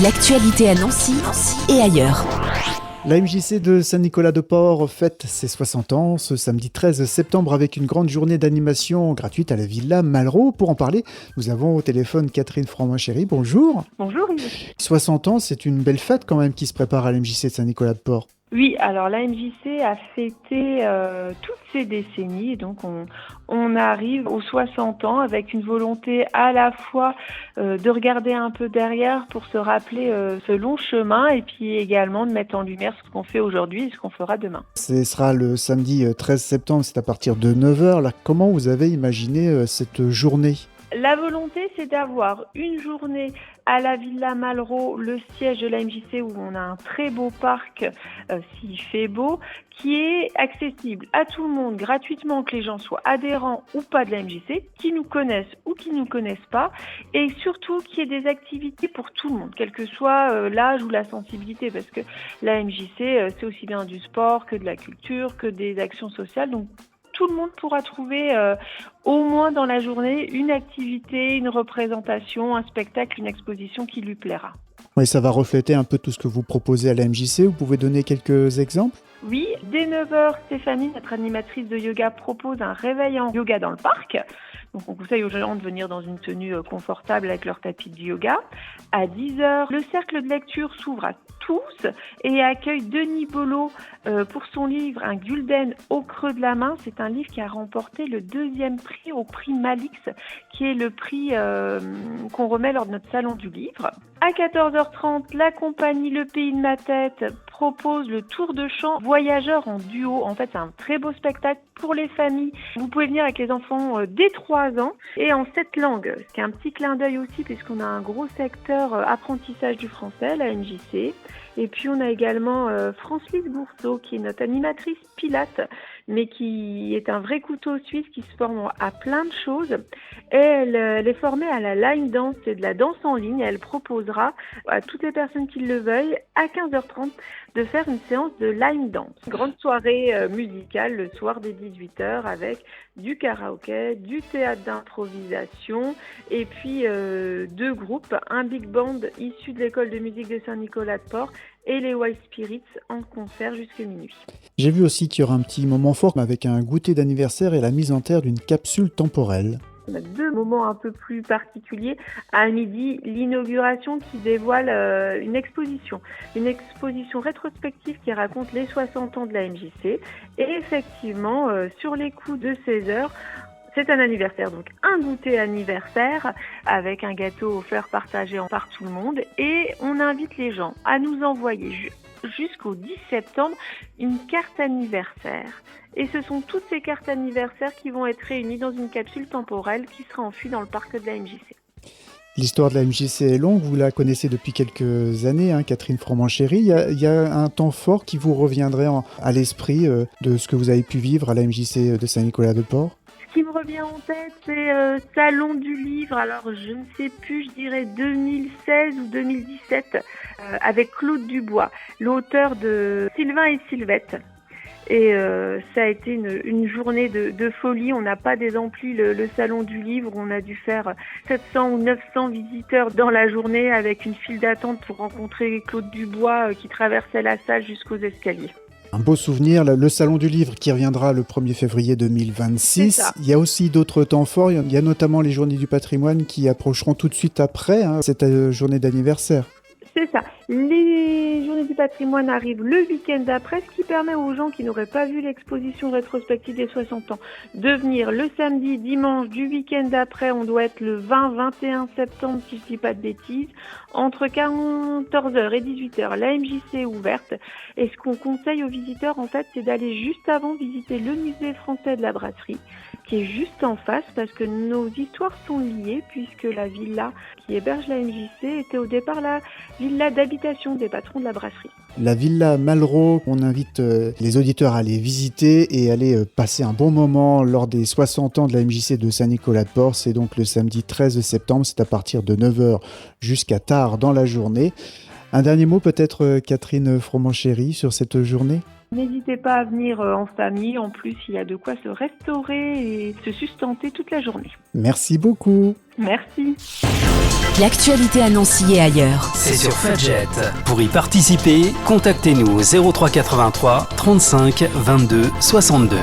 L'actualité à Nancy et ailleurs. La MJC de Saint-Nicolas-de-Port fête ses 60 ans ce samedi 13 septembre avec une grande journée d'animation gratuite à la Villa Malraux. Pour en parler, nous avons au téléphone Catherine Froment-Chéry. Bonjour. Bonjour Yves. 60 ans, c'est une belle fête quand même qui se prépare à la MJC de Saint-Nicolas-de-Port. Oui, alors la MJC a fêté toutes ces décennies, donc on arrive aux 60 ans avec une volonté à la fois de regarder un peu derrière pour se rappeler ce long chemin et puis également de mettre en lumière ce qu'on fait aujourd'hui et ce qu'on fera demain. Ce sera le samedi 13 septembre, c'est à partir de 9h. Là, comment vous avez imaginé cette journée ? La volonté, c'est d'avoir une journée à la Villa Malraux, le siège de la MJC, où on a un très beau parc, s'il fait beau, qui est accessible à tout le monde gratuitement, que les gens soient adhérents ou pas de la MJC, qui nous connaissent ou qui ne nous connaissent pas, et surtout qu'il y ait des activités pour tout le monde, quel que soit l'âge ou la sensibilité, parce que la MJC, c'est aussi bien du sport que de la culture, que des actions sociales, donc tout le monde pourra trouver au moins dans la journée une activité, une représentation, un spectacle, une exposition qui lui plaira. Oui, ça va refléter un peu tout ce que vous proposez à la MJC. Vous pouvez donner quelques exemples ? Oui, dès 9h, Stéphanie, notre animatrice de yoga, propose un réveil en yoga dans le parc. Donc on conseille aux gens de venir dans une tenue confortable avec leur tapis de yoga. À 10h, le cercle de lecture s'ouvre à tous et accueille Denis Bollot pour son livre Un Gulden au creux de la main. C'est un livre qui a remporté le 2e prix au prix Malix, qui est le prix qu'on remet lors de notre salon du livre. À 14h30, la compagnie Le Pays de ma tête propose le tour de chant voyageurs en duo. En fait, c'est un très beau spectacle pour les familles. Vous pouvez venir avec les enfants dès 3 ans et en 7 langues. Ce qui est un petit clin d'œil aussi puisqu'on a un gros secteur apprentissage du français, la MJC. Et puis on a également Francelise Bourseau qui est notre animatrice Pilates, mais qui est un vrai couteau suisse qui se forme à plein de choses. Et elle est formée à la line dance et de la danse en ligne. Elle proposera à toutes les personnes qui le veuillent à 15h30 de faire une séance de line dance. Une grande soirée musicale le soir dès 18h avec du karaoké, du théâtre d'improvisation et puis 2 groupes, un big band issu de l'école de musique de Saint-Nicolas-de-Port et les White Spirits en concert jusqu'à minuit. J'ai vu aussi qu'il y aura un petit moment fort avec un goûter d'anniversaire et la mise en terre d'une capsule temporelle. On a 2 moments un peu plus particuliers. À midi, l'inauguration qui dévoile une exposition rétrospective qui raconte les 60 ans de la MJC. Et effectivement, sur les coups de 16h, c'est un anniversaire, donc un goûter anniversaire avec un gâteau offert partagé par tout le monde. Et on invite les gens à nous envoyer jusqu'au 10 septembre une carte anniversaire. Et ce sont toutes ces cartes anniversaires qui vont être réunies dans une capsule temporelle qui sera enfouie dans le parc de la MJC. L'histoire de la MJC est longue, vous la connaissez depuis quelques années, Catherine Froment-Chéry. Il y a un temps fort qui vous reviendrait à l'esprit de ce que vous avez pu vivre à la MJC de Saint-Nicolas-de-Port ? Ce qui me revient en tête, c'est Salon du Livre. Alors, je ne sais plus, je dirais 2016 ou 2017, avec Claude Dubois, l'auteur de Sylvain et Sylvette. Et ça a été une journée de folie. On n'a pas désempli le Salon du Livre. On a dû faire 700 ou 900 visiteurs dans la journée avec une file d'attente pour rencontrer Claude Dubois qui traversait la salle jusqu'aux escaliers. Un beau souvenir, le Salon du Livre qui reviendra le 1er février 2026. Il y a aussi d'autres temps forts, il y a notamment les Journées du patrimoine qui approcheront tout de suite après cette journée d'anniversaire. C'est ça. Les Journées du patrimoine arrivent le week-end d'après, ce qui permet aux gens qui n'auraient pas vu l'exposition rétrospective des 60 ans de venir le samedi, dimanche du week-end d'après. On doit être le 20-21 septembre, si je ne dis pas de bêtises. Entre 14h et 18h, la MJC est ouverte. Et ce qu'on conseille aux visiteurs, en fait, c'est d'aller juste avant visiter le musée français de la brasserie, qui est juste en face, parce que nos histoires sont liées, puisque la villa qui héberge la MJC était au départ la villa d'habitation des patrons de la brasserie. La Villa Malraux, on invite les auditeurs à aller visiter et aller passer un bon moment lors des 60 ans de la MJC de Saint-Nicolas-de-Port. C'est donc le samedi 13 septembre, c'est à partir de 9h jusqu'à tard dans la journée. Un dernier mot peut-être, Catherine Froment-Chéry, sur cette journée ? N'hésitez pas à venir en famille. En plus, il y a de quoi se restaurer et se sustenter toute la journée. Merci beaucoup. Merci. L'actualité à Nancy et ailleurs. C'est sur Fadjet. Pour y participer, contactez-nous au 03 83 35 22 62.